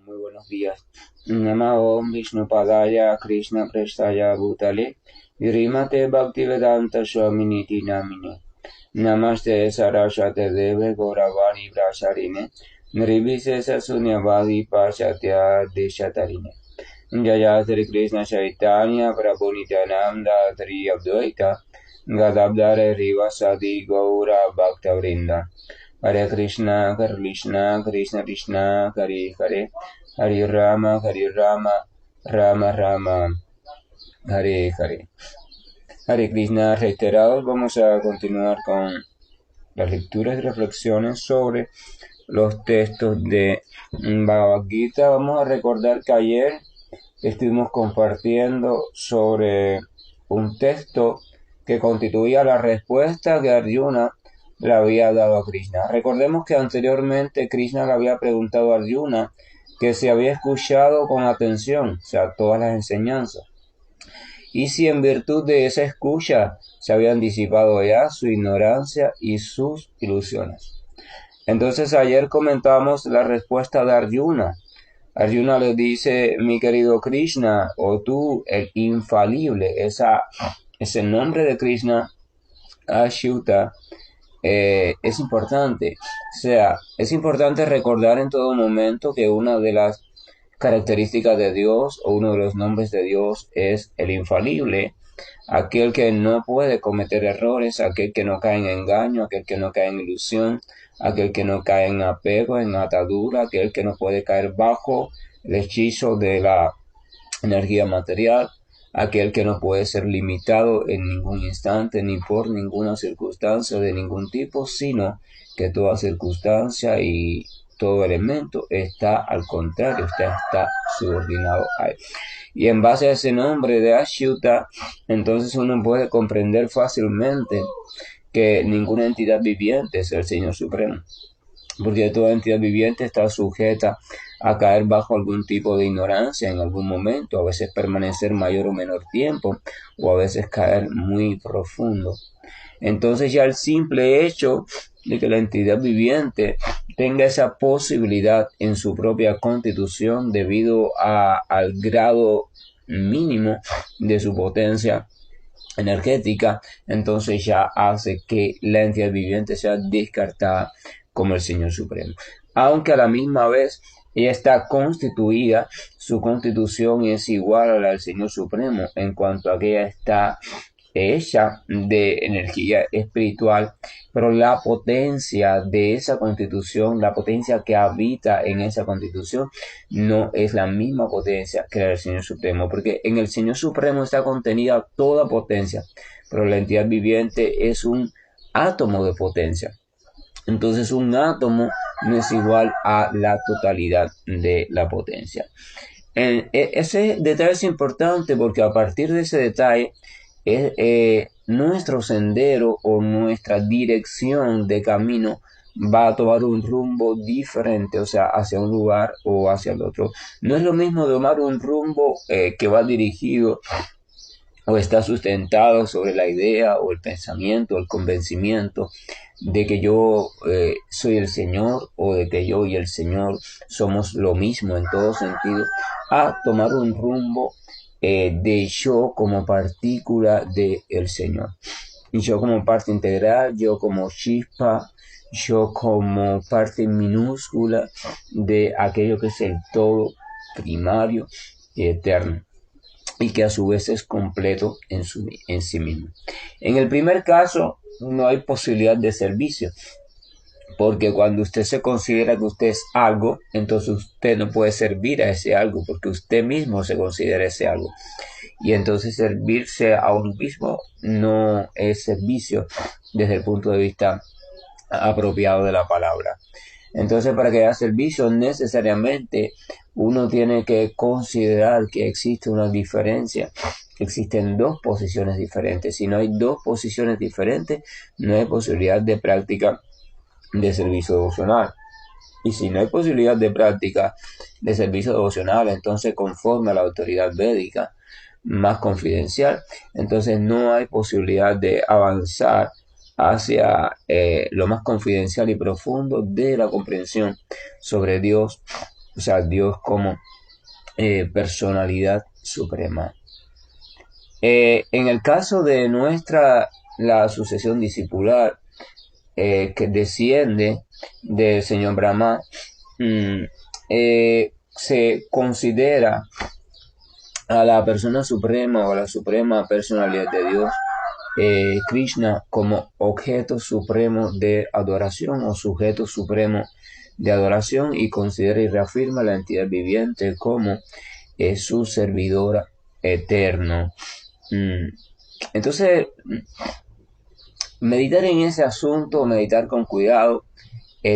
muy buenos días. Nama Om Vishnu Padaya Krishna Prestaya Bhutale Virimate Bhaktivedanta Swaminiti Namine Namaste Saraswate Deve Gauravani Brasharine Nirvise Sunyavadi Pashatya Deshatarine Jaya Sri Krishna Chaitanya Prabhu Nityananda Sri Advaita Gadabdare Rivasadi Gaura Bhaktavrinda Hare Krishna, Krishna, Krishna Krishna, Hare Hare, Hare Rama, Rama Rama, Hare Hare. Hare Krishna reiterados, vamos a continuar con las lecturas y reflexiones sobre los textos de Bhagavad Gita. Vamos a recordar que ayer estuvimos compartiendo sobre un texto que constituía la respuesta que Arjuna le había dado a Krishna. Recordemos que anteriormente Krishna le había preguntado a Arjuna que se había escuchado con atención, o sea, todas las enseñanzas, y si en virtud de esa escucha se habían disipado ya su ignorancia y sus ilusiones. Entonces ayer comentamos la respuesta de Arjuna. Arjuna le dice: mi querido Krishna, o tú, el infalible, ese nombre de Krishna, Achyuta, es importante. O sea, es importante recordar en todo momento que una de las características de Dios o uno de los nombres de Dios es el infalible, aquel que no puede cometer errores, aquel que no cae en engaño, aquel que no cae en ilusión, aquel que no cae en apego, en atadura, aquel que no puede caer bajo el hechizo de la energía material, aquel que no puede ser limitado en ningún instante ni por ninguna circunstancia de ningún tipo, sino que toda circunstancia y todo elemento está al contrario, está subordinado a él. Y en base a ese nombre de Achyuta, entonces uno puede comprender fácilmente que ninguna entidad viviente es el Señor Supremo, porque toda entidad viviente está sujeta a caer bajo algún tipo de ignorancia en algún momento, a veces permanecer mayor o menor tiempo, o a veces caer muy profundo. Entonces ya el simple hecho de que la entidad viviente tenga esa posibilidad en su propia constitución debido al grado mínimo de su potencia energética, entonces ya hace que la entidad viviente sea descartada como el Señor Supremo. Aunque a la misma vez ella está constituida, su constitución es igual a la del Señor Supremo en cuanto a que ella está hecha de energía espiritual, pero la potencia de esa constitución, la potencia que habita en esa constitución, no es la misma potencia que la del Señor Supremo, porque en el Señor Supremo está contenida toda potencia, pero la entidad viviente es un átomo de potencia. Entonces un átomo no es igual a la totalidad de la potencia. Ese detalle es importante porque a partir de ese detalle nuestro sendero o nuestra dirección de camino va a tomar un rumbo diferente, o sea, hacia un lugar o hacia el otro. No es lo mismo tomar un rumbo que va dirigido o está sustentado sobre la idea o el pensamiento o el convencimiento de que yo soy el Señor, o de que yo y el Señor somos lo mismo en todo sentido, a tomar un rumbo de yo como partícula del Señor. Y yo como parte integral, yo como chispa, yo como parte minúscula de aquello que es el todo primario y eterno, y que a su vez es completo en sí mismo. En el primer caso no hay posibilidad de servicio, porque cuando usted se considera que usted es algo, entonces usted no puede servir a ese algo, porque usted mismo se considera ese algo. Y entonces servirse a uno mismo no es servicio desde el punto de vista apropiado de la palabra. Entonces, para que haya servicio, necesariamente uno tiene que considerar que existe una diferencia. Existen dos posiciones diferentes. Si no hay dos posiciones diferentes, no hay posibilidad de práctica de servicio devocional. Y si no hay posibilidad de práctica de servicio devocional, entonces conforme a la autoridad védica más confidencial, entonces no hay posibilidad de avanzar hacia lo más confidencial y profundo de la comprensión sobre Dios, o sea, Dios como personalidad suprema. En el caso de la sucesión discipular, que desciende del señor Brahma, se considera a la persona suprema o a la suprema personalidad de Dios, Krishna, como objeto supremo de adoración o sujeto supremo de adoración, y considera y reafirma la entidad viviente como su servidor eterno. Entonces, meditar en ese asunto, meditar con cuidado,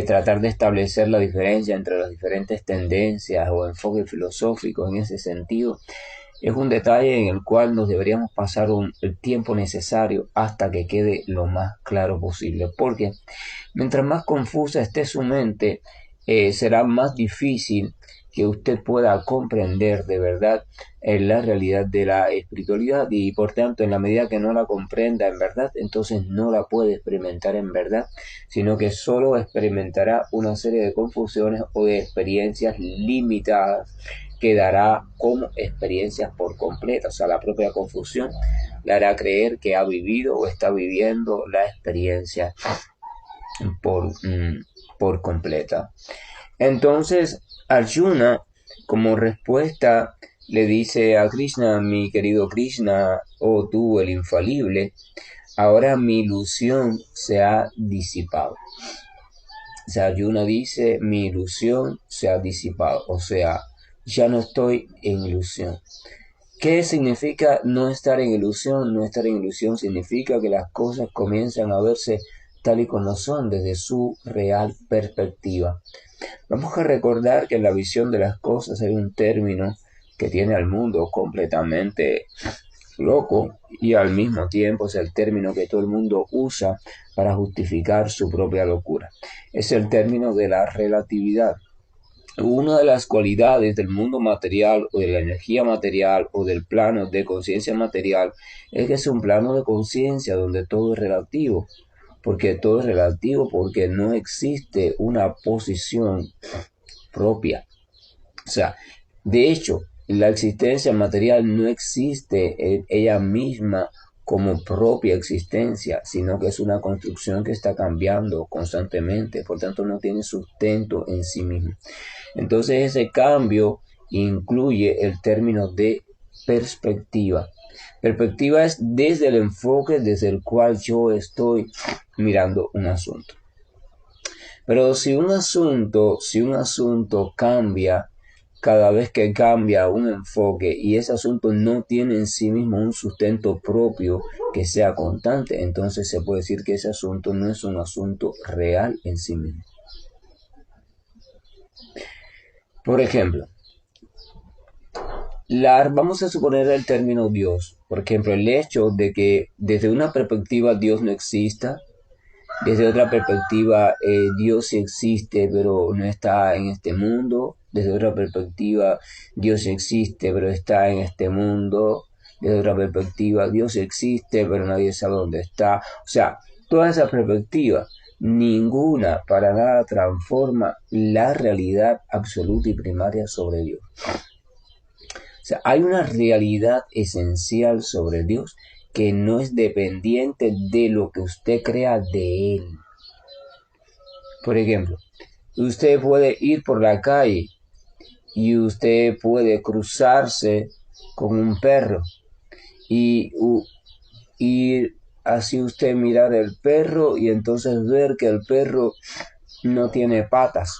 tratar de establecer la diferencia entre las diferentes tendencias o enfoques filosóficos en ese sentido, es un detalle en el cual nos deberíamos pasar el tiempo necesario hasta que quede lo más claro posible, porque mientras más confusa esté su mente, será más difícil que usted pueda comprender de verdad la realidad de la espiritualidad, y por tanto, en la medida que no la comprenda en verdad, entonces no la puede experimentar en verdad, sino que solo experimentará una serie de confusiones o de experiencias limitadas que dará como experiencias por completo. O sea, la propia confusión le hará creer que ha vivido o está viviendo la experiencia por completa. Entonces, Arjuna, como respuesta, le dice a Krishna: mi querido Krishna, oh tú el infalible, ahora mi ilusión se ha disipado. O sea, Arjuna dice: mi ilusión se ha disipado, o sea, ya no estoy en ilusión. ¿Qué significa no estar en ilusión? No estar en ilusión significa que las cosas comienzan a verse tal y como son desde su real perspectiva. Vamos a recordar que en la visión de las cosas hay un término que tiene al mundo completamente loco, y al mismo tiempo es el término que todo el mundo usa para justificar su propia locura. Es el término de la relatividad. Una de las cualidades del mundo material o de la energía material o del plano de conciencia material es que es un plano de conciencia donde todo es relativo. Porque todo es relativo, porque no existe una posición propia. O sea, de hecho, la existencia material no existe en ella misma como propia existencia, sino que es una construcción que está cambiando constantemente, por tanto no tiene sustento en sí mismo. Entonces ese cambio incluye el término de perspectiva. Perspectiva es desde el enfoque desde el cual yo estoy mirando un asunto. Pero si un asunto cambia cada vez que cambia un enfoque, y ese asunto no tiene en sí mismo un sustento propio que sea constante, entonces se puede decir que ese asunto no es un asunto real en sí mismo. Por ejemplo, vamos a suponer el término Dios. Por ejemplo, el hecho de que desde una perspectiva Dios no exista, desde otra perspectiva Dios sí existe pero no está en este mundo, desde otra perspectiva Dios existe pero está en este mundo, desde otra perspectiva Dios existe pero nadie sabe dónde está. O sea, todas esas perspectivas, ninguna para nada transforma la realidad absoluta y primaria sobre Dios. O sea, hay una realidad esencial sobre Dios que no es dependiente de lo que usted crea de Él. Por ejemplo, usted puede ir por la calle y usted puede cruzarse con un perro y así usted mirar el perro y entonces ver que el perro no tiene patas.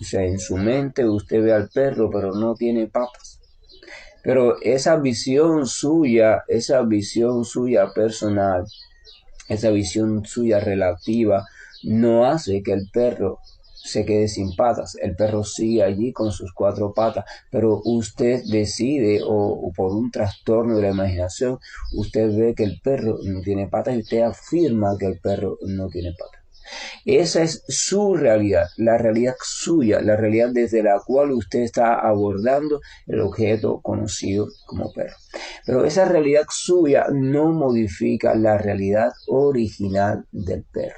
O sea, en su mente usted ve al perro pero no tiene patas. Pero esa visión suya personal, esa visión suya relativa, no hace que el perro se quede sin patas. El perro sigue allí con sus 4 patas, pero usted decide, o por un trastorno de la imaginación, usted ve que el perro no tiene patas y usted afirma que el perro no tiene patas. Esa es su realidad, la realidad suya, la realidad desde la cual usted está abordando el objeto conocido como perro. Pero esa realidad suya no modifica la realidad original del perro.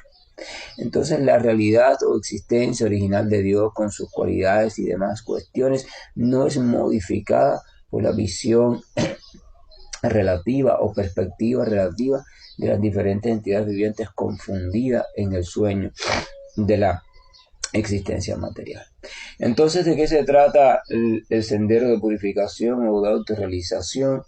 Entonces la realidad o existencia original de Dios con sus cualidades y demás cuestiones no es modificada por la visión relativa o perspectiva relativa de las diferentes entidades vivientes confundidas en el sueño de la existencia material. Entonces, ¿de qué se trata el sendero de purificación o de autorrealización?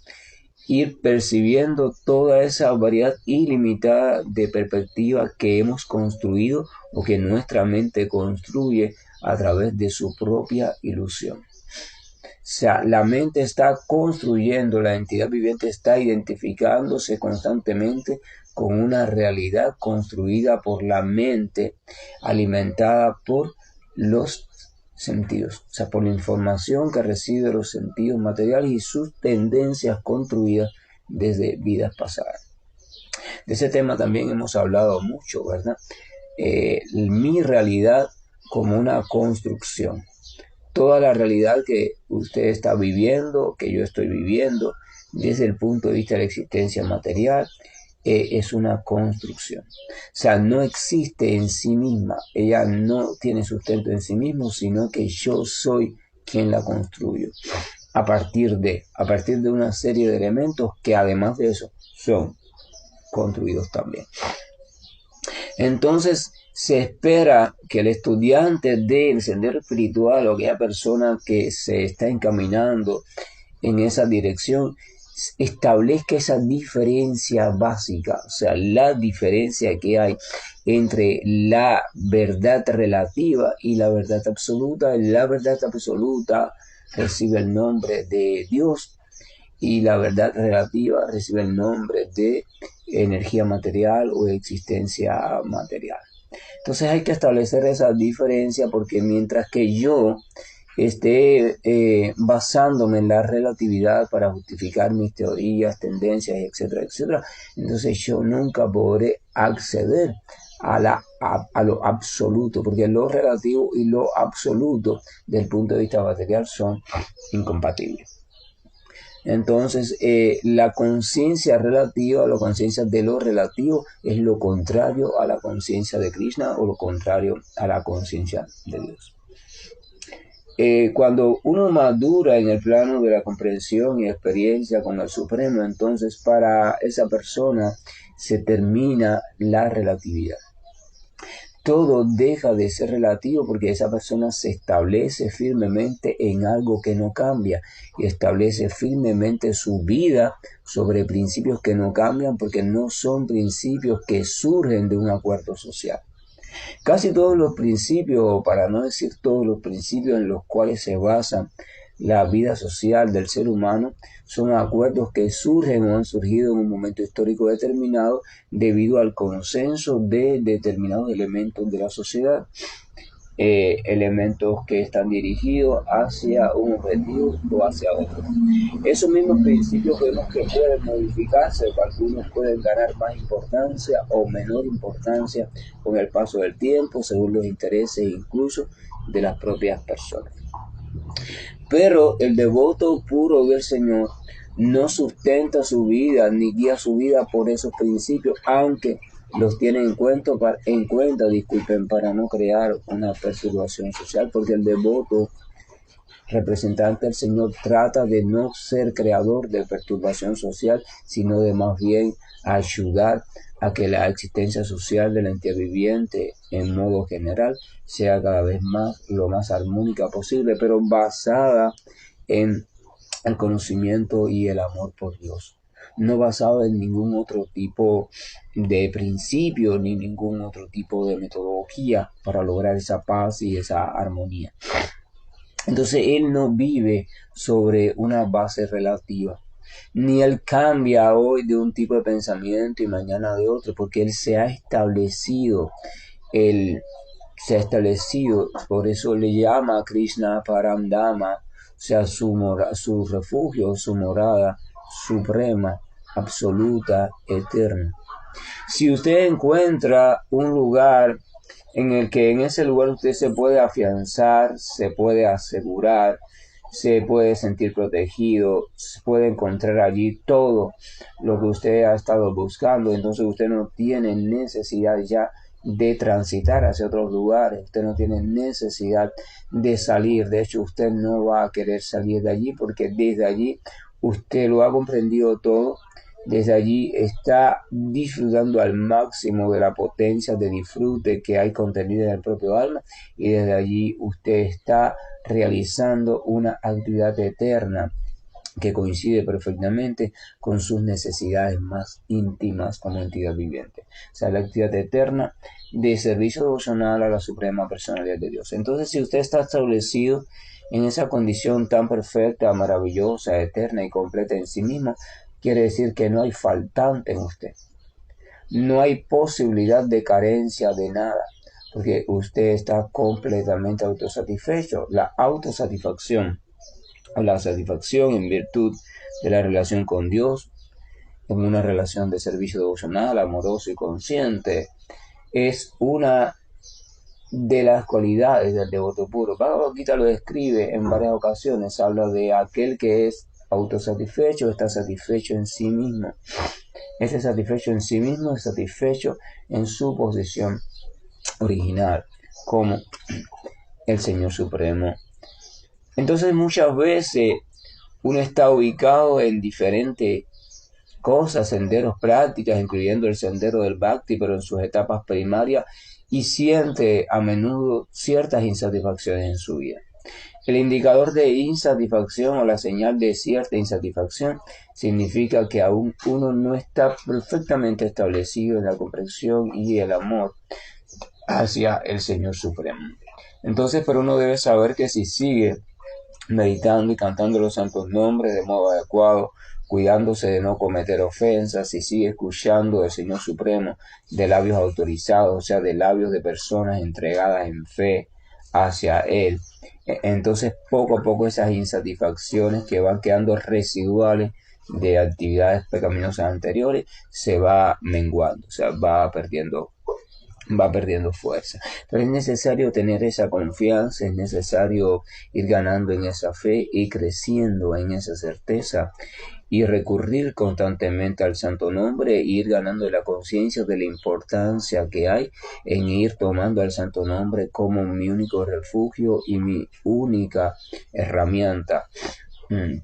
Ir percibiendo toda esa variedad ilimitada de perspectivas que hemos construido o que nuestra mente construye a través de su propia ilusión. O sea, la mente está construyendo, la entidad viviente está identificándose constantemente con una realidad construida por la mente, alimentada por los sentidos, o sea, por la información que recibe los sentidos materiales y sus tendencias construidas desde vidas pasadas. De ese tema también hemos hablado mucho, ¿verdad? Mi realidad como una construcción. Toda la realidad que usted está viviendo, que yo estoy viviendo, desde el punto de vista de la existencia material, es una construcción. O sea, no existe en sí misma, ella no tiene sustento en sí mismo, sino que yo soy quien la construyo. A partir de una serie de elementos que además de eso son construidos también. Entonces, se espera que el estudiante del sendero espiritual o aquella persona que se está encaminando en esa dirección establezca esa diferencia básica, o sea, la diferencia que hay entre la verdad relativa y la verdad absoluta. La verdad absoluta recibe el nombre de Dios y la verdad relativa recibe el nombre de energía material o existencia material. Entonces hay que establecer esa diferencia porque mientras que yo esté basándome en la relatividad para justificar mis teorías, tendencias, etcétera, etcétera, entonces yo nunca podré acceder a lo absoluto, porque lo relativo y lo absoluto del punto de vista material son incompatibles. Entonces, la conciencia relativa, la conciencia de lo relativo, es lo contrario a la conciencia de Krishna o lo contrario a la conciencia de Dios. Cuando uno madura en el plano de la comprensión y experiencia con el Supremo, entonces para esa persona se termina la relatividad. Todo deja de ser relativo porque esa persona se establece firmemente en algo que no cambia y establece firmemente su vida sobre principios que no cambian porque no son principios que surgen de un acuerdo social. Casi todos los principios, para no decir todos los principios en los cuales se basa la vida social del ser humano, son acuerdos que surgen o han surgido en un momento histórico determinado debido al consenso de determinados elementos de la sociedad, elementos que están dirigidos hacia un objetivo o hacia otro. Esos mismos principios vemos que pueden modificarse, algunos pueden ganar más importancia o menor importancia con el paso del tiempo, según los intereses incluso de las propias personas. Pero el devoto puro del Señor no sustenta su vida ni guía su vida por esos principios, aunque los tiene en cuenta, para no crear una perturbación social, porque el devoto representante del Señor trata de no ser creador de perturbación social, sino de más bien ayudar a que la existencia social de la entidad viviente en modo general sea cada vez más lo más armónica posible, pero basada en el conocimiento y el amor por Dios, no basado en ningún otro tipo de principio ni ningún otro tipo de metodología para lograr esa paz y esa armonía. Entonces él no vive sobre una base relativa, ni él cambia hoy de un tipo de pensamiento y mañana de otro, porque él se ha establecido, por eso le llama a Krishna Paramdhama, o sea, su refugio, su morada suprema, absoluta, eterna. Si usted encuentra un lugar en el que en ese lugar usted se puede afianzar, se puede asegurar, se puede sentir protegido, se puede encontrar allí todo lo que usted ha estado buscando, entonces usted no tiene necesidad ya de transitar hacia otros lugares, usted no tiene necesidad de salir. De hecho, usted no va a querer salir de allí porque desde allí usted lo ha comprendido todo. Desde allí está disfrutando al máximo de la potencia de disfrute que hay contenida en el propio alma, y desde allí usted está realizando una actividad eterna que coincide perfectamente con sus necesidades más íntimas como entidad viviente. O sea, la actividad eterna de servicio devocional a la suprema personalidad de Dios. Entonces, si usted está establecido en esa condición tan perfecta, maravillosa, eterna y completa en sí mismo, quiere decir que no hay faltante en usted. No hay posibilidad de carencia de nada, porque usted está completamente autosatisfecho. La autosatisfacción o la satisfacción en virtud de la relación con Dios, en una relación de servicio devocional, amoroso y consciente, es una de las cualidades del devoto puro. Bhagavad Gita lo describe en varias ocasiones, habla de aquel que es autosatisfecho, está satisfecho en sí mismo. Ese satisfecho en sí mismo es satisfecho en su posición original como el Señor Supremo. Entonces muchas veces uno está ubicado en diferentes cosas, senderos, prácticas, incluyendo el sendero del Bhakti, pero en sus etapas primarias, y siente a menudo ciertas insatisfacciones en su vida. El indicador de insatisfacción o la señal de cierta insatisfacción significa que aún uno no está perfectamente establecido en la comprensión y el amor hacia el Señor Supremo. Entonces, pero uno debe saber que si sigue meditando y cantando los santos nombres de modo adecuado, cuidándose de no cometer ofensas, y sigue escuchando del Señor Supremo de labios autorizados, o sea, de labios de personas entregadas en fe hacia Él, entonces poco a poco esas insatisfacciones que van quedando residuales de actividades pecaminosas anteriores se va menguando, o sea, va perdiendo fuerza. Pero es necesario tener esa confianza, es necesario ir ganando en esa fe y creciendo en esa certeza y recurrir constantemente al santo nombre e ir ganando la conciencia de la importancia que hay en ir tomando al santo nombre como mi único refugio y mi única herramienta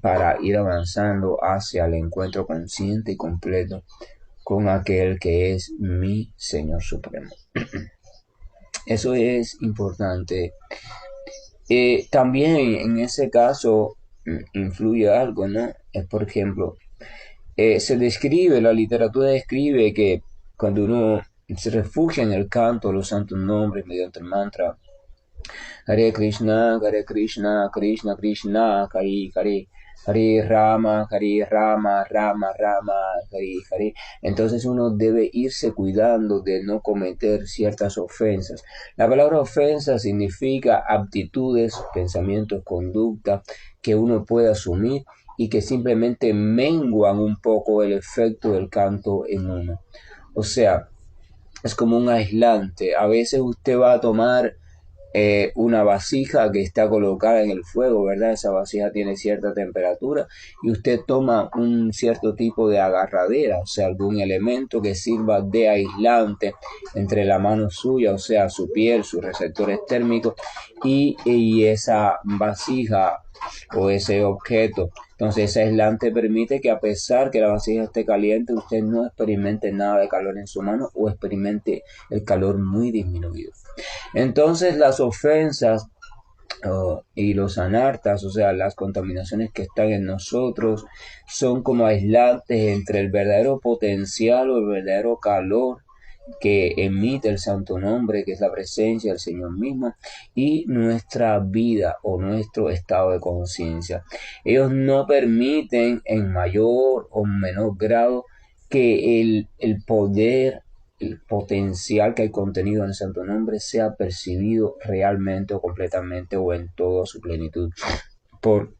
para ir avanzando hacia el encuentro consciente y completo con aquel que es mi Señor Supremo. Eso es importante. También en ese caso influye algo, ¿no? Por ejemplo, se describe, la literatura describe que cuando uno se refugia en el canto de los santos nombres mediante el mantra Hare Krishna, Krishna Krishna, Hare Hare, Hare Rama, Rama Rama, Hare Hare. Entonces uno debe irse cuidando de no cometer ciertas ofensas. La palabra ofensa significa aptitudes, pensamientos, conducta que uno puede asumir y que simplemente menguan un poco el efecto del canto en uno. O sea, es como un aislante. A veces usted va a tomar una vasija que está colocada en el fuego, ¿verdad? Esa vasija tiene cierta temperatura y usted toma un cierto tipo de agarradera, o sea, algún elemento que sirva de aislante entre la mano suya, o sea, su piel, sus receptores térmicos y esa vasija o ese objeto. Entonces ese aislante permite que a pesar que la vasija esté caliente, usted no experimente nada de calor en su mano o experimente el calor muy disminuido. Entonces las ofensas y los anartas, o sea, las contaminaciones que están en nosotros, son como aislantes entre el verdadero potencial o el verdadero calor que emite el santo nombre, que es la presencia del Señor mismo, y nuestra vida o nuestro estado de conciencia. Ellos no permiten en mayor o menor grado que el poder, el potencial que hay contenido en el santo nombre sea percibido realmente o completamente o en toda su plenitud por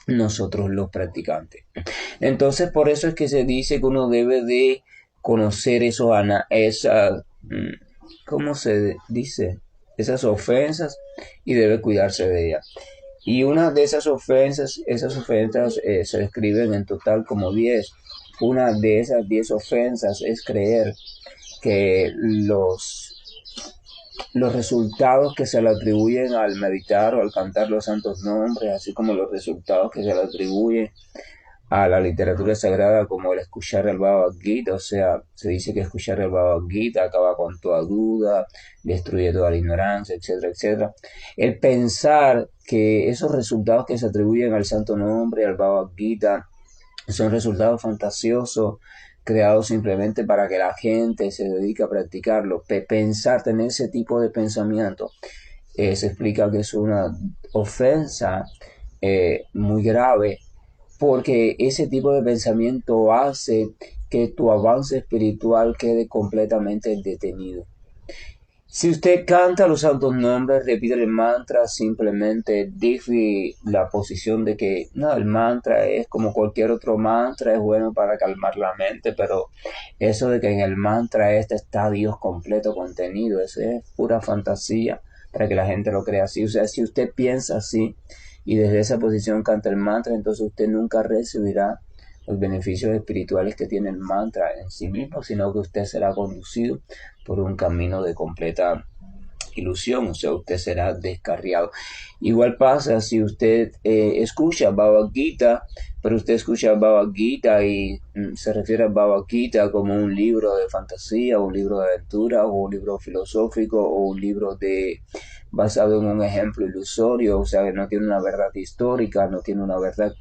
nosotros los practicantes. Entonces por eso es que se dice que uno debe de conocer ¿cómo se dice? Esas ofensas y debe cuidarse de ellas. Y una de esas ofensas se describen en total como 10. Una de esas 10 ofensas es creer que los los resultados que se le atribuyen al meditar o al cantar los santos nombres, así como los resultados que se le atribuyen a la literatura sagrada, como el escuchar el Bhagavad Gita. O sea, se dice que escuchar el Bhagavad Gita acaba con toda duda, destruye toda la ignorancia, etcétera, etcétera. El pensar que esos resultados que se atribuyen al santo nombre, al Bhagavad Gita, son resultados fantasiosos creados simplemente para que la gente se dedique a practicarlo. Pensar, tener ese tipo de pensamiento, se explica que es una ofensa muy grave, porque ese tipo de pensamiento hace que tu avance espiritual quede completamente detenido. Si usted canta los santos nombres, repite el mantra, simplemente dice la posición de que no, el mantra es como cualquier otro mantra, es bueno para calmar la mente, pero eso de que en el mantra está Dios completo contenido, eso es pura fantasía para que la gente lo crea así. O sea, si usted piensa así y desde esa posición canta el mantra, entonces usted nunca recibirá los beneficios espirituales que tiene el mantra en sí mismo, sino que usted será conducido por un camino de completa ilusión, o sea, usted será descarriado. Igual pasa si usted escucha Bhagavad Gita, pero usted escucha Bhagavad Gita y se refiere a Bhagavad Gita como un libro de fantasía, un libro de aventura, o un libro filosófico, o un libro basado en un ejemplo ilusorio, o sea, que no tiene una verdad histórica, no tiene una verdad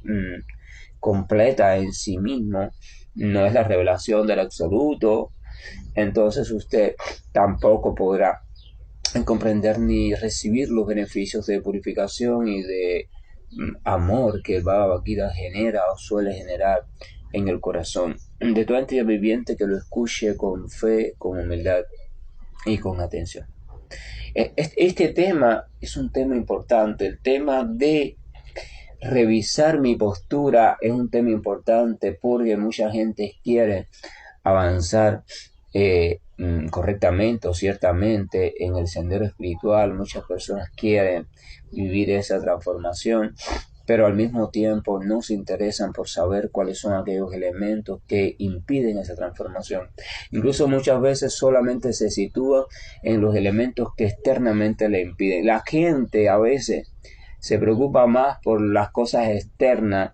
completa en sí mismo, no es la revelación del absoluto, entonces usted tampoco podrá comprender ni recibir los beneficios de purificación y de amor que el Bhagavad Gita genera o suele generar en el corazón de toda entidad viviente que lo escuche con fe, con humildad y con atención. Este tema es un tema importante, el tema de revisar mi postura es un tema importante porque mucha gente quiere avanzar correctamente o ciertamente en el sendero espiritual. Muchas personas quieren vivir esa transformación, pero al mismo tiempo no se interesan por saber cuáles son aquellos elementos que impiden esa transformación. Incluso muchas veces solamente se sitúa en los elementos que externamente le impiden. La gente a veces se preocupa más por las cosas externas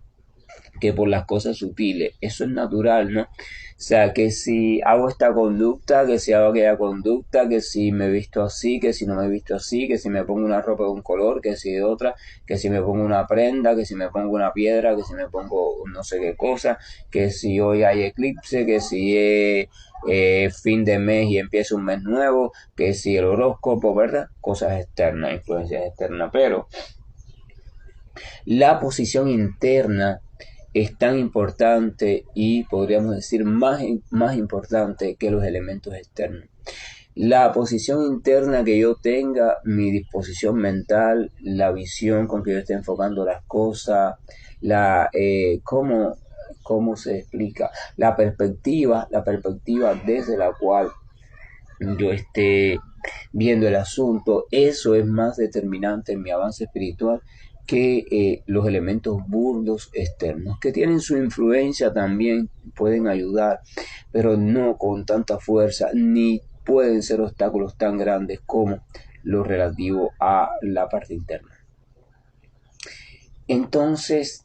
que por las cosas sutiles. Eso es natural, ¿no? O sea, que si hago esta conducta, que si hago aquella conducta, que si me he visto así, que si no me he visto así, que si me pongo una ropa de un color, que si de otra, que si me pongo una prenda, que si me pongo una piedra, que si me pongo no sé qué cosa, que si hoy hay eclipse, que si es fin de mes y empieza un mes nuevo, que si el horóscopo, ¿verdad? Cosas externas, influencias externas, pero la posición interna es tan importante y podríamos decir más importante que los elementos externos. La posición interna que yo tenga, mi disposición mental, la visión con que yo esté enfocando las cosas, cómo se explica, la perspectiva desde la cual yo esté viendo el asunto, eso es más determinante en mi avance espiritual que los elementos burdos externos, que tienen su influencia también, pueden ayudar, pero no con tanta fuerza, ni pueden ser obstáculos tan grandes como lo relativo a la parte interna. Entonces,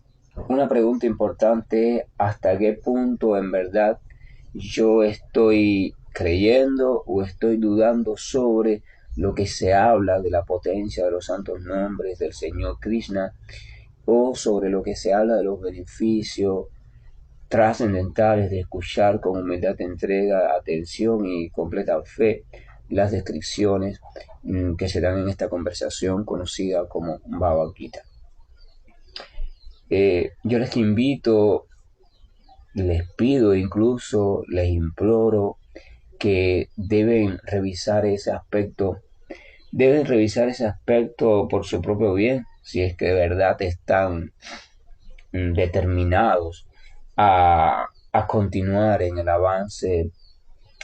una pregunta importante es hasta qué punto en verdad yo estoy creyendo o estoy dudando sobre lo que se habla de la potencia de los santos nombres del Señor Krishna, o sobre lo que se habla de los beneficios trascendentales de escuchar con humildad, entrega, atención y completa fe las descripciones que se dan en esta conversación conocida como Bhagavad Gita. Yo les invito, les pido incluso, les imploro que deben revisar ese aspecto por su propio bien, si es que de verdad están determinados a continuar en el avance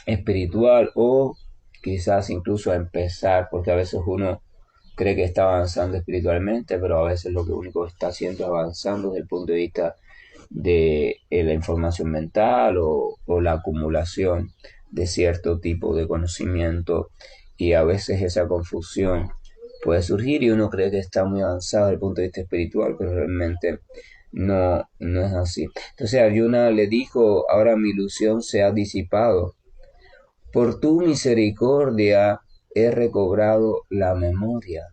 espiritual, o quizás incluso a empezar, porque a veces uno cree que está avanzando espiritualmente, pero a veces lo que único está haciendo es avanzando desde el punto de vista de la información mental o la acumulación de cierto tipo de conocimiento y a veces esa confusión puede surgir y uno cree que está muy avanzado desde el punto de vista espiritual, pero realmente no es así. Entonces Arjuna le dijo, ahora mi ilusión se ha disipado. Por tu misericordia he recobrado la memoria.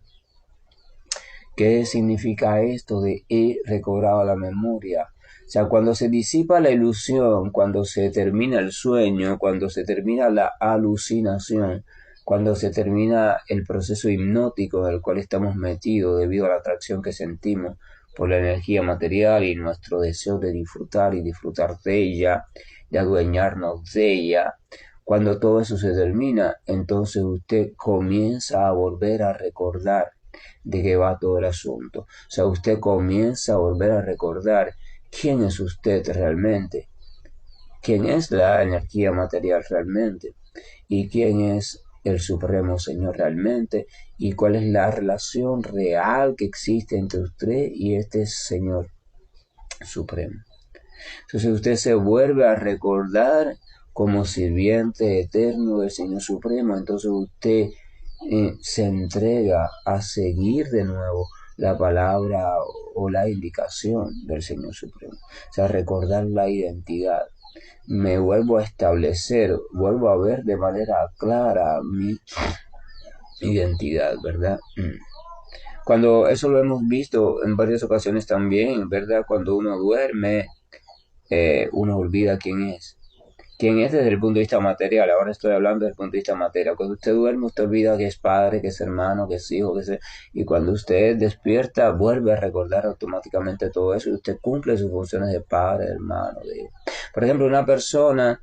¿Qué significa esto de he recobrado la memoria? O sea, cuando se disipa la ilusión, cuando se termina el sueño, cuando se termina la alucinación, cuando se termina el proceso hipnótico en el cual estamos metidos debido a la atracción que sentimos por la energía material y nuestro deseo de disfrutar y disfrutar de ella, de adueñarnos de ella, cuando todo eso se termina, entonces usted comienza a volver a recordar de qué va todo el asunto. O sea, usted comienza a volver a recordar quién es usted realmente, quién es la energía material realmente y quién es el Supremo Señor realmente y cuál es la relación real que existe entre usted y este Señor Supremo. Entonces usted se vuelve a recordar como sirviente eterno del Señor Supremo, entonces usted se entrega a seguir de nuevo la palabra o la indicación del Señor Supremo. O sea, recordar la identidad. Me vuelvo a establecer, vuelvo a ver de manera clara mi identidad, ¿verdad? Cuando eso lo hemos visto en varias ocasiones también, ¿verdad? Cuando uno duerme, uno olvida quién es. Quién es desde el punto de vista material. Ahora estoy hablando desde el punto de vista material. Cuando usted duerme, usted olvida que es padre, que es hermano, que es hijo, y cuando usted despierta, vuelve a recordar automáticamente todo eso y usted cumple sus funciones de padre, hermano, de hijo. Por ejemplo, una persona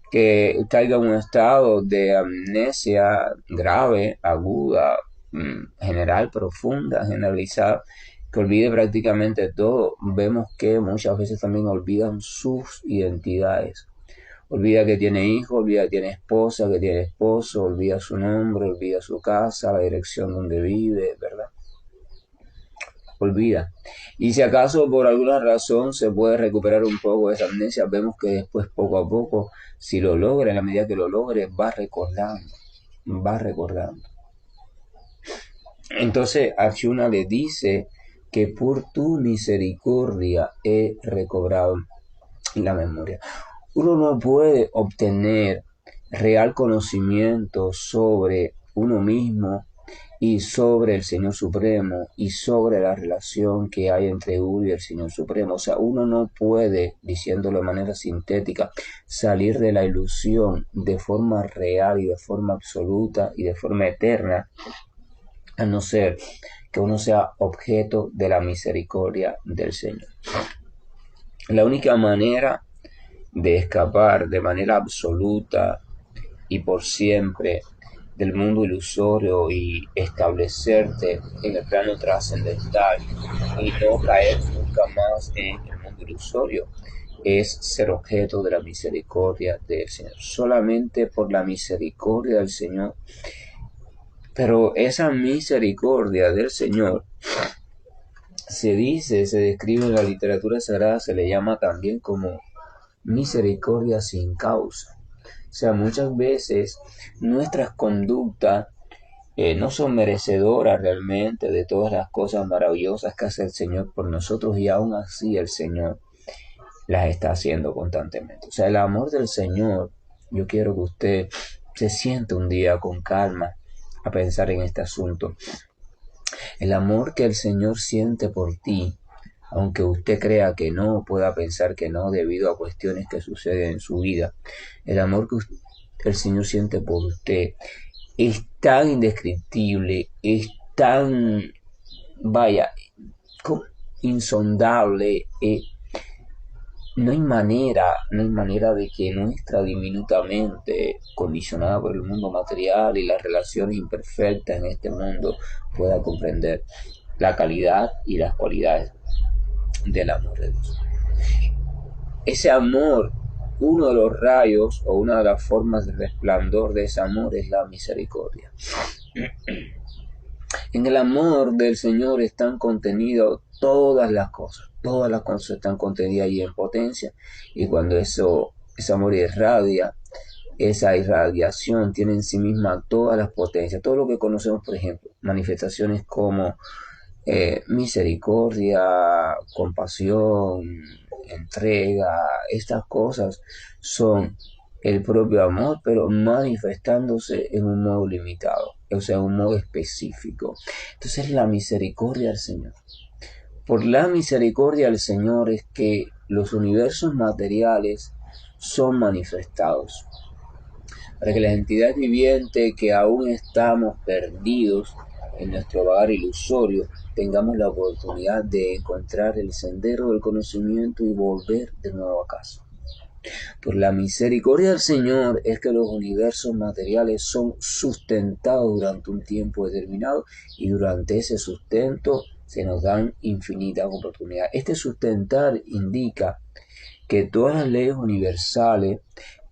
que caiga en un estado de amnesia grave, aguda, general, profunda, generalizada, que olvide prácticamente todo, vemos que muchas veces también olvidan sus identidades. Olvida que tiene hijo, olvida que tiene esposa, que tiene esposo, olvida su nombre, olvida su casa, la dirección donde vive, ¿verdad? Olvida. Y si acaso por alguna razón se puede recuperar un poco de esa amnesia, vemos que después poco a poco, si lo logra, en la medida que lo logre, va recordando, va recordando. Entonces Arjuna le dice que por tu misericordia he recobrado la memoria. Uno no puede obtener real conocimiento sobre uno mismo y sobre el Señor Supremo y sobre la relación que hay entre uno y el Señor Supremo. O sea, uno no puede, diciéndolo de manera sintética, salir de la ilusión de forma real y de forma absoluta y de forma eterna, a no ser que uno sea objeto de la misericordia del Señor. La única manera de escapar de manera absoluta y por siempre del mundo ilusorio y establecerte en el plano trascendental y no caer nunca más en el mundo ilusorio es ser objeto de la misericordia del Señor, solamente por la misericordia del Señor. Pero esa misericordia del Señor se describe en la literatura sagrada, se le llama también como misericordia sin causa. O sea, muchas veces nuestras conductas no son merecedoras realmente de todas las cosas maravillosas que hace el Señor por nosotros y aún así el Señor las está haciendo constantemente. O sea, el amor del Señor, yo quiero que usted se siente un día con calma a pensar en este asunto. El amor que el Señor siente por ti, aunque usted crea que no, pueda pensar que no debido a cuestiones que suceden en su vida, el amor que el Señor siente por usted es tan indescriptible, es tan, vaya, insondable, no hay manera de que nuestra diminuta mente, condicionada por el mundo material y las relaciones imperfectas en este mundo, pueda comprender la calidad y las cualidades del amor de Dios. Ese amor, uno de los rayos o una de las formas de resplandor de ese amor es la misericordia. En el amor del Señor están contenidas todas las cosas están contenidas ahí en potencia, y cuando ese amor irradia, esa irradiación tiene en sí misma todas las potencias, todo lo que conocemos, por ejemplo, manifestaciones como misericordia, compasión, entrega, estas cosas son el propio amor, pero manifestándose en un modo limitado, o sea, un modo específico. Entonces la misericordia del Señor. Por la misericordia del Señor es que los universos materiales son manifestados, para que las entidades vivientes que aún estamos perdidos en nuestro vagar ilusorio tengamos la oportunidad de encontrar el sendero del conocimiento y volver de nuevo a casa. Por la misericordia del Señor es que los universos materiales son sustentados durante un tiempo determinado y durante ese sustento se nos dan infinitas oportunidades. Este sustentar indica que todas las leyes universales,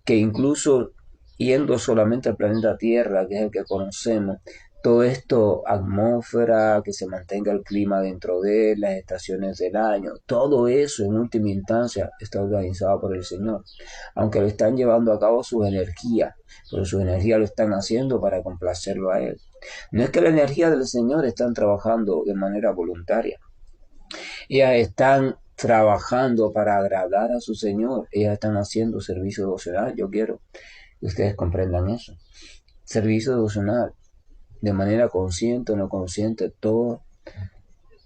que incluso yendo solamente al planeta Tierra, que es el que conocemos, todo esto, atmósfera, que se mantenga el clima dentro de las estaciones del año, todo eso en última instancia está organizado por el Señor, aunque lo están llevando a cabo sus energías, pero sus energías lo están haciendo para complacerlo a Él. No es que la energía del Señor están trabajando de manera voluntaria, ellas están trabajando para agradar a su Señor, ellas están haciendo servicio devocional. Yo quiero que ustedes comprendan eso. Servicio devocional, de manera consciente o no consciente, todo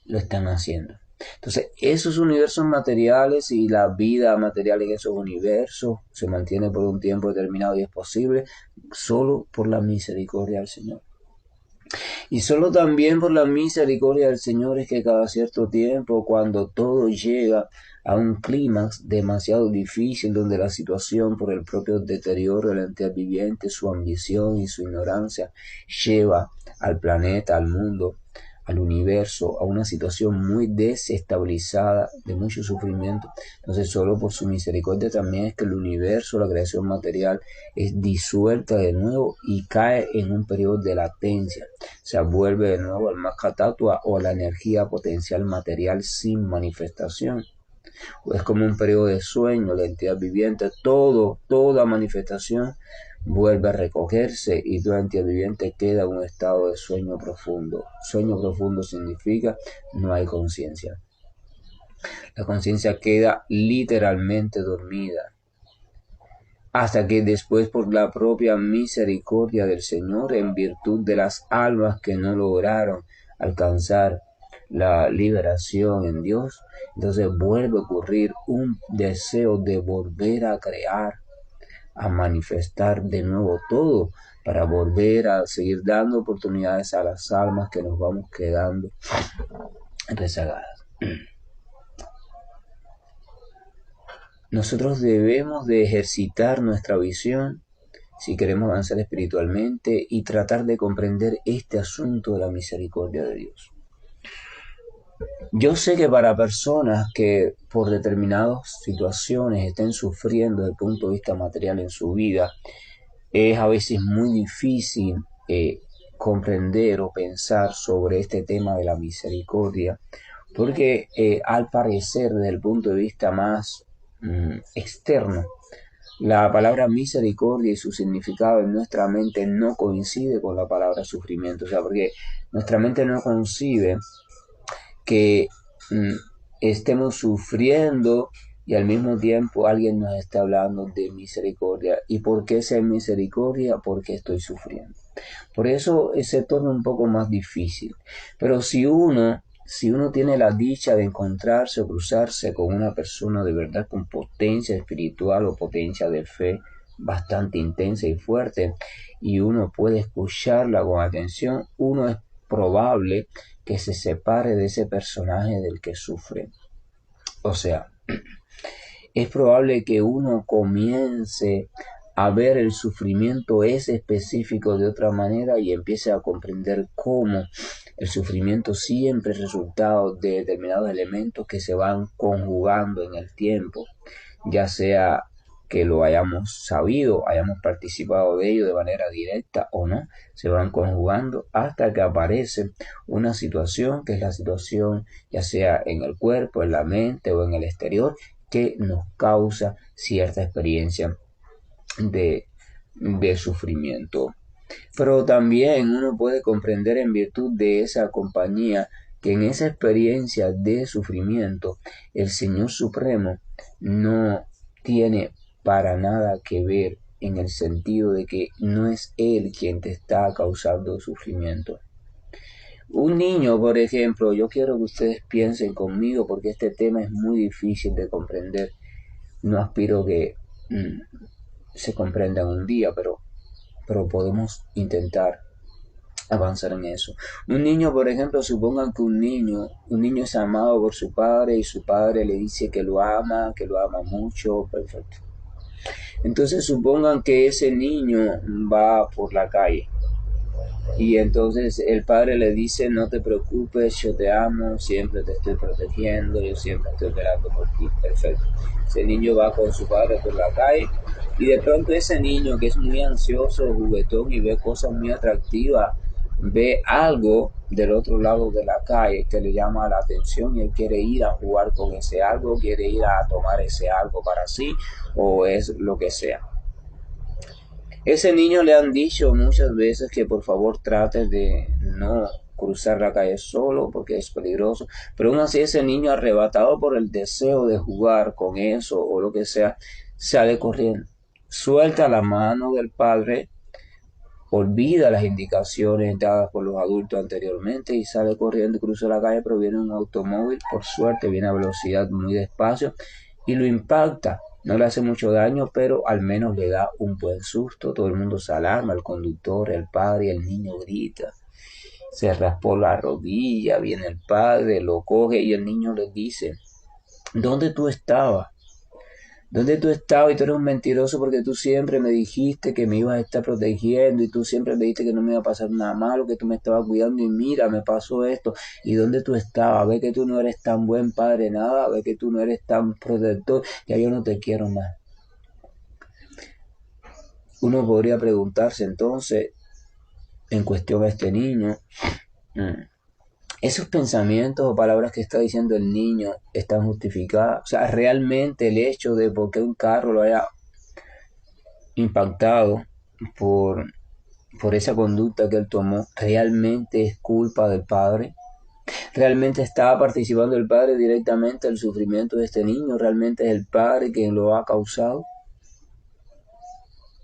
lo están haciendo. Entonces, esos universos materiales y la vida material en esos universos se mantiene por un tiempo determinado y es posible solo por la misericordia del Señor. Y solo también por la misericordia del Señor es que cada cierto tiempo, cuando todo llega a un clímax demasiado difícil, donde la situación por el propio deterioro de la entidad viviente, su ambición y su ignorancia, lleva al planeta, al mundo, al universo, a una situación muy desestabilizada, de mucho sufrimiento. Entonces, solo por su misericordia también es que el universo, la creación material, es disuelta de nuevo y cae en un periodo de latencia. Se vuelve de nuevo al Mahatattva o la energía potencial material sin manifestación. Es como un periodo de sueño, la entidad viviente, toda manifestación vuelve a recogerse y toda entidad viviente queda en un estado de sueño profundo. Sueño profundo significa no hay conciencia. La conciencia queda literalmente dormida, hasta que después, por la propia misericordia del Señor, en virtud de las almas que no lograron alcanzar la liberación en Dios, entonces vuelve a ocurrir un deseo de volver a crear, a manifestar de nuevo todo, para volver a seguir dando oportunidades a las almas que nos vamos quedando rezagadas. Nosotros debemos de ejercitar nuestra visión si queremos avanzar espiritualmente y tratar de comprender este asunto de la misericordia de Dios. Yo sé que para personas que por determinadas situaciones estén sufriendo desde el punto de vista material en su vida, es a veces muy difícil comprender o pensar sobre este tema de la misericordia, porque al parecer desde el punto de vista más externo, la palabra misericordia y su significado en nuestra mente no coincide con la palabra sufrimiento. O sea, porque nuestra mente no concibe que estemos sufriendo y al mismo tiempo alguien nos está hablando de misericordia. ¿Y por qué ser misericordia? Porque estoy sufriendo. Por eso se torna un poco más difícil. Pero si uno tiene la dicha de encontrarse o cruzarse con una persona de verdad con potencia espiritual o potencia de fe bastante intensa y fuerte, y uno puede escucharla con atención, uno es probable que se separe de ese personaje del que sufre. O sea, es probable que uno comience a ver el sufrimiento ese específico de otra manera y empiece a comprender cómo el sufrimiento siempre es resultado de determinados elementos que se van conjugando en el tiempo, ya sea que lo hayamos sabido, hayamos participado de ello de manera directa o no, se van conjugando hasta que aparece una situación, que es la situación ya sea en el cuerpo, en la mente o en el exterior, que nos causa cierta experiencia de de sufrimiento. Pero también uno puede comprender en virtud de esa compañía que en esa experiencia de sufrimiento el Señor Supremo no tiene para nada que ver, en el sentido de que no es Él quien te está causando sufrimiento. Un niño, por ejemplo, yo quiero que ustedes piensen conmigo porque este tema es muy difícil de comprender. No aspiro que se comprenda en un día, pero podemos intentar avanzar en eso. Un niño, por ejemplo, supongan que un niño es amado por su padre y su padre le dice que lo ama mucho, perfecto. Entonces supongan que ese niño va por la calle y entonces el padre le dice: no te preocupes, yo te amo, siempre te estoy protegiendo, yo siempre estoy velando por ti, perfecto. Ese niño va con su padre por la calle y de pronto ese niño, que es muy ansioso, juguetón y ve cosas muy atractivas, ve algo del otro lado de la calle que le llama la atención y él quiere ir a jugar con ese algo, quiere ir a tomar ese algo para sí, o es lo que sea. Ese niño le han dicho muchas veces que por favor trate de no cruzar la calle solo porque es peligroso, pero aún así ese niño, arrebatado por el deseo de jugar con eso o lo que sea, sale corriendo, suelta la mano del padre, olvida las indicaciones dadas por los adultos anteriormente y sale corriendo y cruza la calle, pero viene un automóvil, por suerte viene a velocidad muy despacio y lo impacta. No le hace mucho daño, pero al menos le da un buen susto. Todo el mundo se alarma, el conductor, el padre, el niño grita. Se raspó la rodilla, viene el padre, lo coge y el niño le dice: ¿dónde tú estabas? ¿Dónde tú estabas? Y tú eres un mentiroso porque tú siempre me dijiste que me ibas a estar protegiendo y tú siempre me dijiste que no me iba a pasar nada malo, que tú me estabas cuidando y mira, me pasó esto. ¿Y dónde tú estabas? Ve que tú no eres tan buen padre, nada, ve que tú no eres tan protector, ya yo no te quiero más. Uno podría preguntarse entonces, en cuestión a este niño, ¿esos pensamientos o palabras que está diciendo el niño están justificadas? O sea, realmente el hecho de por qué un carro lo haya impactado por, por esa conducta que él tomó, ¿realmente es culpa del padre? ¿Realmente estaba participando el padre directamente en el sufrimiento de este niño? ¿Realmente es el padre quien lo ha causado?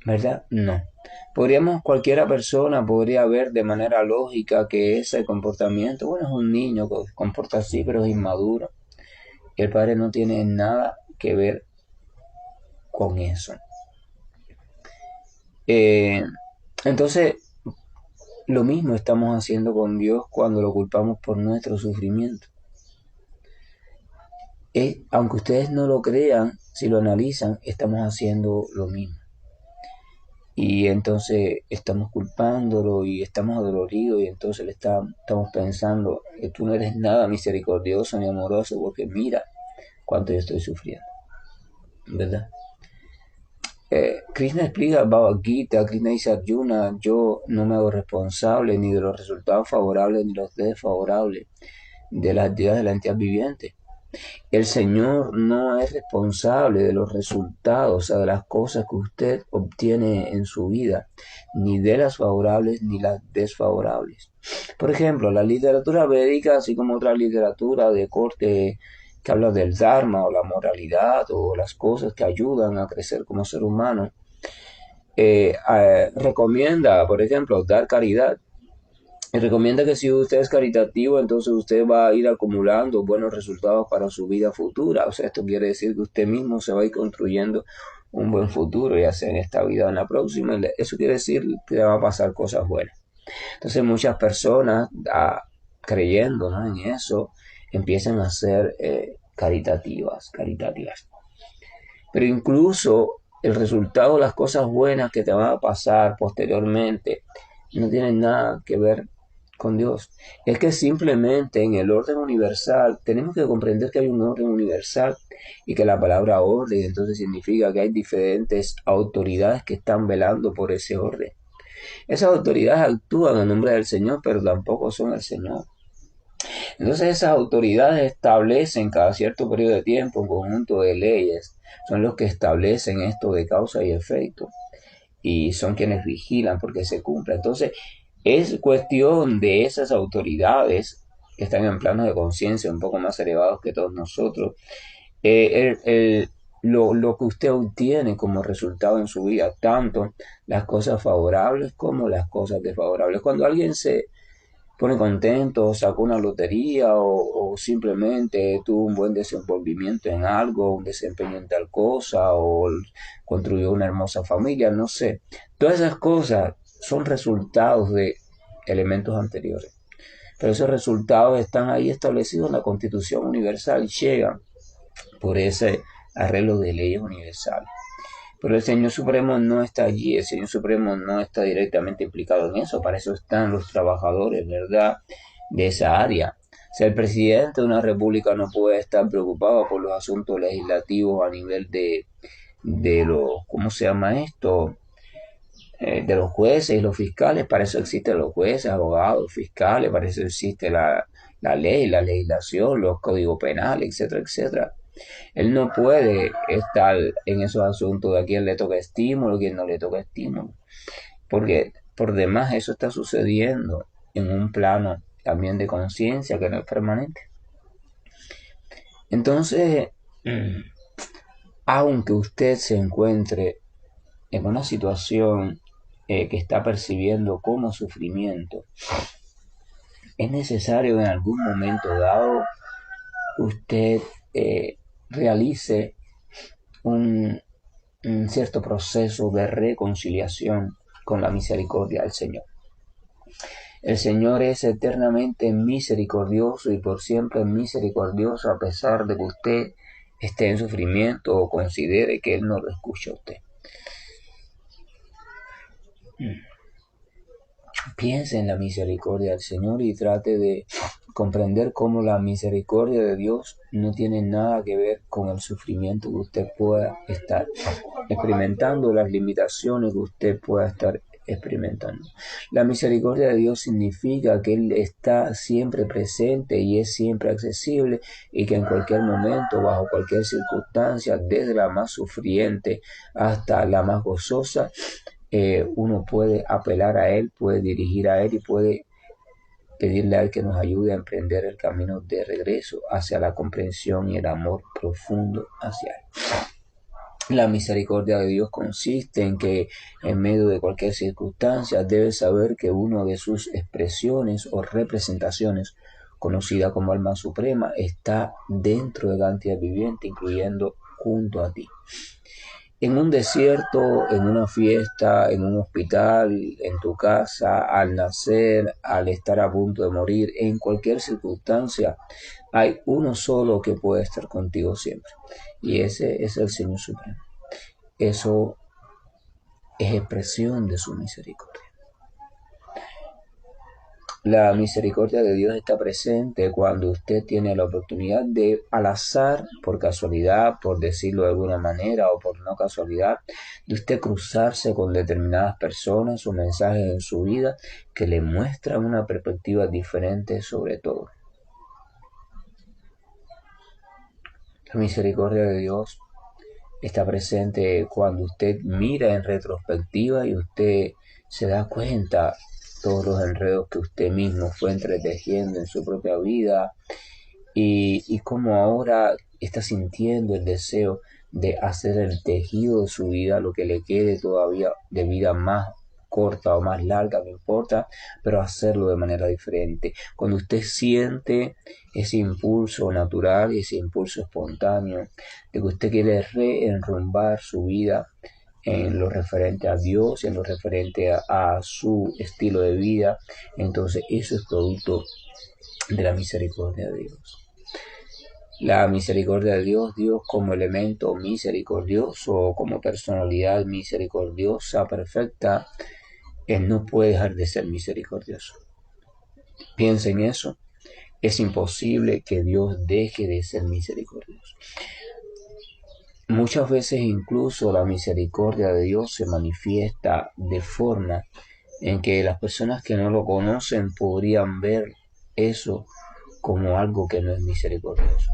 ¿Verdad? No. Cualquiera persona podría ver de manera lógica que ese comportamiento, bueno, es un niño que se comporta así, pero es inmaduro. El padre no tiene nada que ver con eso. Entonces, lo mismo estamos haciendo con Dios cuando lo culpamos por nuestro sufrimiento. Aunque ustedes no lo crean, si lo analizan, estamos haciendo lo mismo. Y entonces estamos culpándolo y estamos adoloridos y entonces estamos pensando que tú no eres nada misericordioso ni amoroso porque mira cuánto yo estoy sufriendo, ¿verdad? Krishna explica Bhagavad Gita. Krishna dice: Arjuna, yo no me hago responsable ni de los resultados favorables ni los desfavorables de las actividades de la entidad viviente. El Señor no es responsable de los resultados, o sea, de las cosas que usted obtiene en su vida, ni de las favorables ni las desfavorables. Por ejemplo, la literatura védica, así como otra literatura de corte que habla del Dharma o la moralidad o las cosas que ayudan a crecer como ser humano, recomienda, por ejemplo, dar caridad. Y recomienda que si usted es caritativo, entonces usted va a ir acumulando buenos resultados para su vida futura. O sea, esto quiere decir que usted mismo se va a ir construyendo un buen futuro, ya sea en esta vida o en la próxima. Eso quiere decir que le va a pasar cosas buenas. Entonces muchas personas, creyendo, ¿no?, en eso, empiezan a ser caritativas. Pero incluso el resultado, las cosas buenas que te van a pasar posteriormente, no tienen nada que ver con Dios. Es que simplemente en el orden universal tenemos que comprender que hay un orden universal y que la palabra orden entonces significa que hay diferentes autoridades que están velando por ese orden. Esas autoridades actúan en nombre del Señor, pero tampoco son el Señor. Entonces esas autoridades establecen cada cierto periodo de tiempo un conjunto de leyes, son los que establecen esto de causa y efecto. y son quienes vigilan porque se cumpla. Entonces, es cuestión de esas autoridades que están en planos de conciencia un poco más elevados que todos nosotros, lo que usted obtiene como resultado en su vida, tanto las cosas favorables como las cosas desfavorables. Cuando alguien se pone contento, sacó una lotería o simplemente tuvo un buen desenvolvimiento en algo, un desempeño en tal cosa o construyó una hermosa familia, no sé. Todas esas cosas son resultados de elementos anteriores. Pero esos resultados están ahí establecidos en la Constitución Universal y llegan por ese arreglo de leyes universales. Pero el Señor Supremo no está allí, el Señor Supremo no está directamente implicado en eso, para eso están los trabajadores, ¿verdad?, de esa área. O sea, el presidente de una república no puede estar preocupado por los asuntos legislativos a nivel de los, ¿cómo se llama esto?, de los jueces y los fiscales. Para eso existen los jueces, abogados, fiscales, para eso existe la ley, la legislación, los códigos penales, etcétera, etcétera. Él no puede estar en esos asuntos de a quién le toca estímulo, a quién no le toca estímulo, porque por demás eso está sucediendo en un plano también de conciencia que no es permanente. Entonces, aunque usted se encuentre en una situación que está percibiendo como sufrimiento, es necesario en algún momento dado usted realice un cierto proceso de reconciliación con la misericordia del Señor. El Señor es eternamente misericordioso y por siempre misericordioso a pesar de que usted esté en sufrimiento o considere que Él no lo escucha a usted. Piense en la misericordia del Señor y trate de comprender cómo la misericordia de Dios no tiene nada que ver con el sufrimiento que usted pueda estar experimentando, las limitaciones que usted pueda estar experimentando. La misericordia de Dios significa que Él está siempre presente y es siempre accesible y que en cualquier momento, bajo cualquier circunstancia, desde la más sufriente hasta la más gozosa, uno puede apelar a Él, puede dirigir a Él y puede pedirle a Él que nos ayude a emprender el camino de regreso hacia la comprensión y el amor profundo hacia Él. La misericordia de Dios consiste en que en medio de cualquier circunstancia debe saber que una de sus expresiones o representaciones, conocida como alma suprema, está dentro de la entidad viviente, incluyendo junto a ti. En un desierto, en una fiesta, en un hospital, en tu casa, al nacer, al estar a punto de morir, en cualquier circunstancia, hay uno solo que puede estar contigo siempre. Y ese es el Señor Supremo. Eso es expresión de su misericordia. La misericordia de Dios está presente cuando usted tiene la oportunidad de, al azar, por casualidad, por decirlo de alguna manera, o por no casualidad, de usted cruzarse con determinadas personas o mensajes en su vida que le muestran una perspectiva diferente sobre todo. La misericordia de Dios está presente cuando usted mira en retrospectiva y usted se da cuenta todos los enredos que usted mismo fue entretejiendo en su propia vida y cómo ahora está sintiendo el deseo de hacer el tejido de su vida, lo que le quede todavía de vida más corta o más larga, no importa, pero hacerlo de manera diferente. Cuando usted siente ese impulso natural y ese impulso espontáneo de que usted quiere reenrumbar su vida en lo referente a Dios, en lo referente a su estilo de vida, entonces eso es producto de la misericordia de Dios. La misericordia de Dios, Dios como elemento misericordioso, como personalidad misericordiosa, perfecta, Él no puede dejar de ser misericordioso. Piensa en eso. Es imposible que Dios deje de ser misericordioso. Muchas veces incluso la misericordia de Dios se manifiesta de forma en que las personas que no lo conocen podrían ver eso como algo que no es misericordioso.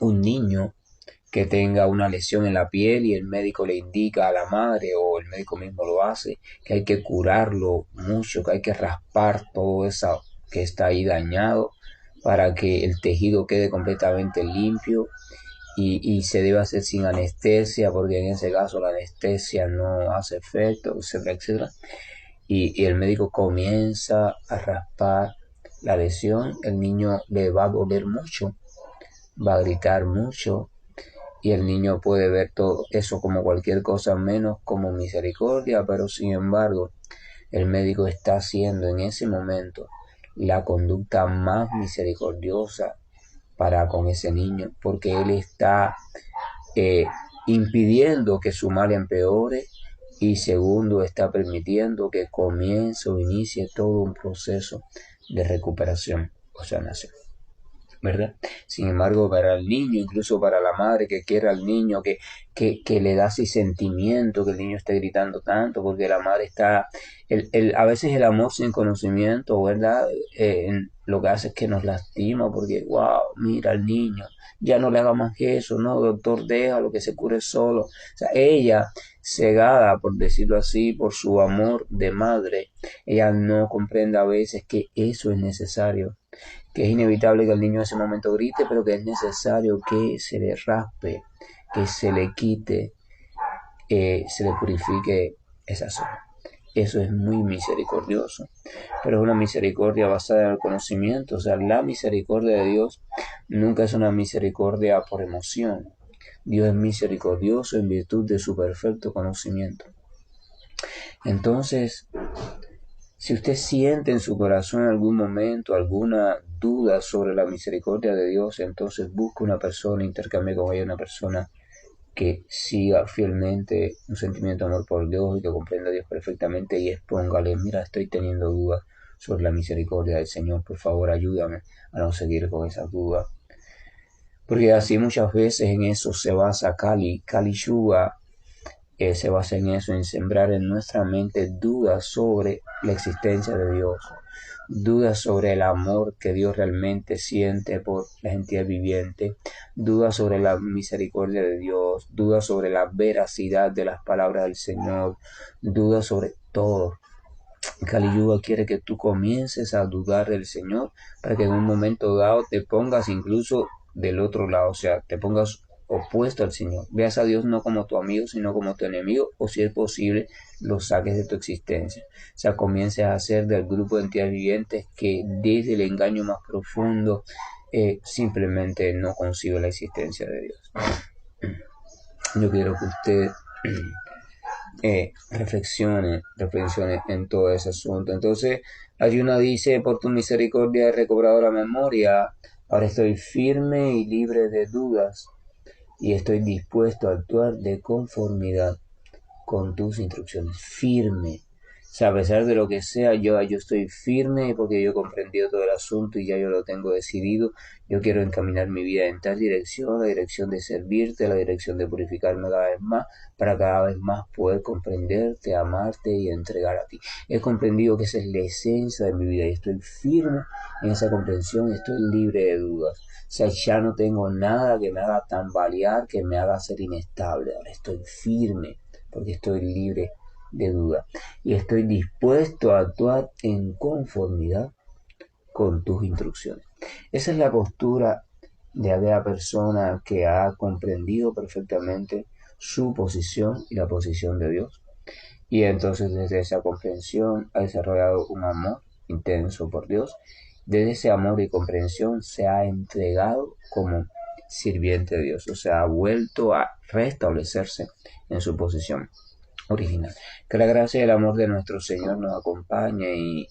Un niño que tenga una lesión en la piel y el médico le indica a la madre o el médico mismo lo hace, que hay que curarlo mucho, que hay que raspar todo eso que está ahí dañado para que el tejido quede completamente limpio y se debe hacer sin anestesia porque en ese caso la anestesia no hace efecto, etcétera, etcétera. Y el médico comienza a raspar la lesión, el niño le va a doler mucho, va a gritar mucho y el niño puede ver todo eso como cualquier cosa menos como misericordia, pero sin embargo el médico está haciendo en ese momento la conducta más misericordiosa para con ese niño, porque él está eh, impidiendo que su mal empeore y segundo está permitiendo que comience o inicie todo un proceso de recuperación o sanación, ¿verdad? Sin embargo, para el niño, incluso para la madre que quiere al niño, que le da ese sentimiento que el niño esté gritando tanto, porque la madre está, a veces el amor sin conocimiento, ¿verdad? Lo que hace es que nos lastima, porque, wow, mira al niño, ya no le haga más que eso, no, doctor, déjalo que se cure solo. O sea, ella, cegada, por decirlo así, por su amor de madre, ella no comprende a veces que eso es necesario, que es inevitable que el niño en ese momento grite, pero que es necesario que se le raspe, que se le quite, se le purifique esa zona. Eso es muy misericordioso, pero es una misericordia basada en el conocimiento. O sea, la misericordia de Dios nunca es una misericordia por emoción. Dios es misericordioso en virtud de su perfecto conocimiento. Entonces, si usted siente en su corazón en algún momento alguna duda sobre la misericordia de Dios, entonces busque una persona, intercambie con ella una persona que siga fielmente un sentimiento de amor por Dios y que comprenda a Dios perfectamente y expóngale, mira, estoy teniendo dudas sobre la misericordia del Señor, por favor ayúdame a no seguir con esas dudas. Porque así muchas veces en eso se basa Kali Yuga, se basa en eso, en sembrar en nuestra mente dudas sobre la existencia de Dios, dudas sobre el amor que Dios realmente siente por la entidad viviente, dudas sobre la misericordia de Dios, dudas sobre la veracidad de las palabras del Señor, dudas sobre todo. Kali Yuga quiere que tú comiences a dudar del Señor para que en un momento dado te pongas incluso del otro lado, o sea, te pongas opuesto al Señor. Veas a Dios no como tu amigo, sino como tu enemigo, o si es posible, lo saques de tu existencia. O sea, comiences a ser del grupo de entidades vivientes que desde el engaño más profundo simplemente no concibe la existencia de Dios. Yo quiero que usted reflexione en todo ese asunto. Entonces, Arjuna dice, por tu misericordia he recobrado la memoria, ahora estoy firme y libre de dudas y estoy dispuesto a actuar de conformidad con tus instrucciones. Firme. O sea, a pesar de lo que sea, yo estoy firme porque yo he comprendido todo el asunto y ya yo lo tengo decidido. Yo quiero encaminar mi vida en tal dirección, la dirección de servirte, la dirección de purificarme cada vez más, para cada vez más poder comprenderte, amarte y entregar a ti. He comprendido que esa es la esencia de mi vida y estoy firme en esa comprensión, estoy libre de dudas. O sea, ya no tengo nada que me haga tambalear, que me haga ser inestable. Ahora estoy firme porque estoy libre de duda y estoy dispuesto a actuar en conformidad con tus instrucciones. Esa es la postura de aquella persona que ha comprendido perfectamente su posición y la posición de Dios, y entonces desde esa comprensión ha desarrollado un amor intenso por Dios. Desde ese amor y comprensión se ha entregado como sirviente de Dios, o sea, ha vuelto a restablecerse en su posición original. Que la gracia y el amor de nuestro Señor nos acompañe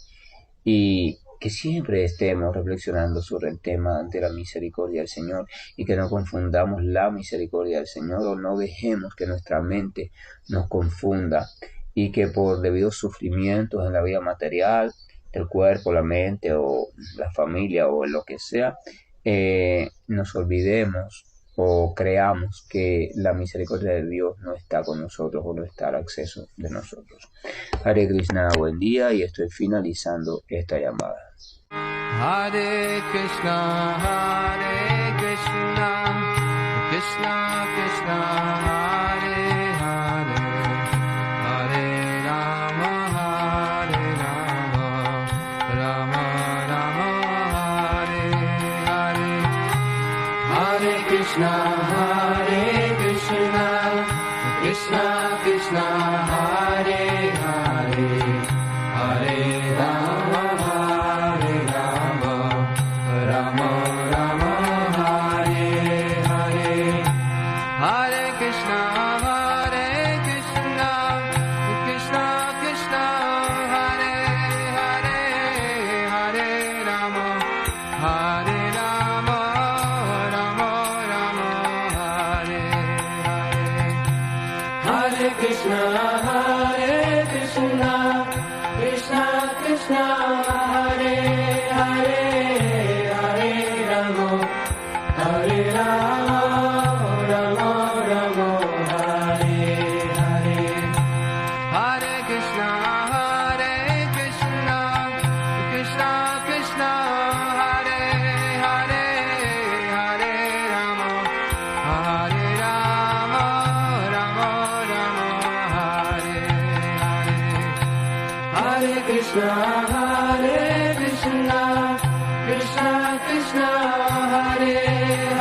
y que siempre estemos reflexionando sobre el tema de la misericordia del Señor y que no confundamos la misericordia del Señor o no dejemos que nuestra mente nos confunda y que por debidos sufrimientos en la vida material, del cuerpo, la mente o la familia o lo que sea, nos olvidemos o creamos que la misericordia de Dios no está con nosotros o no está al acceso de nosotros. Hare Krishna, buen día, y estoy finalizando esta llamada. Hare Krishna, Krishna Krishna, Krishna Krishna, Hare Hare, Hare Rama, Hare Rama, Rama Rama, Hare Hare. Hare Krishna, Krishna Krishna, Hare Hare, Hare Rama, Hare Rama, Rama Rama, Hare Hare. Hare Krishna, Krishna Krishna, Hare